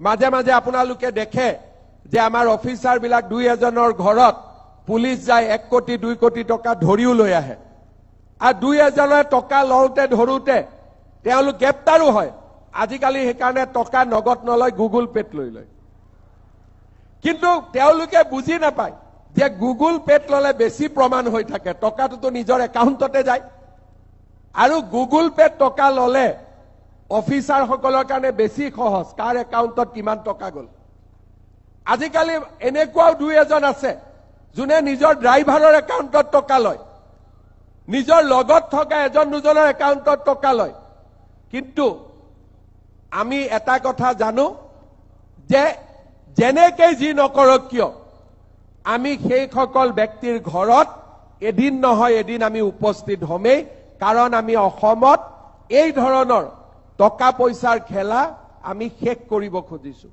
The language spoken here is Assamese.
মাজে মাজে আপোনালোকে দেখে যে আমাৰ অফিচাৰবিলাক দুই এজনৰ ঘৰত পুলিচ যায় 1 কোটি 2 কোটি টকা ধৰিও লৈ আহে আৰু দুই এজনে টকা লওঁতে ধৰোতে তেওঁলোক গ্ৰেপ্তাৰো হয় আজিকালি সেইকাৰণে টকা নগদ নলয় গুগল পেত লৈ লয় কিন্তু তেওঁলোকে বুজি নাপায় যে গুগল পেত ললে বেছি প্ৰমাণ হৈ থাকে টকাটো নিজৰ একাউণ্টতে যায় আৰু গুগল পেত টকা ললে অফিচাৰ সকলৰ কাৰণে বেছি সহজ কাৰ একাউণ্টত কিমান টকা গল আজিকালি এনেকুৱাও দুই এজন আছে যোনে নিজৰ ড্ৰাইভাৰৰ একাউণ্টত টকা লয় নিজৰ লগত থকা এজন দুজনৰ একাউণ্টত টকা লয় কিন্তু আমি এটা কথা জানো যে যেনেকৈ যি নকৰক কিয় আমি সেই সকল ব্যক্তিৰ ঘৰত এদিন নহয় এদিন আমি উপস্থিত হমেই কাৰণ আমি অসমত এই ধৰণৰ টকা পইচাৰ খেলা আমি শেষ কৰিব খুজিছো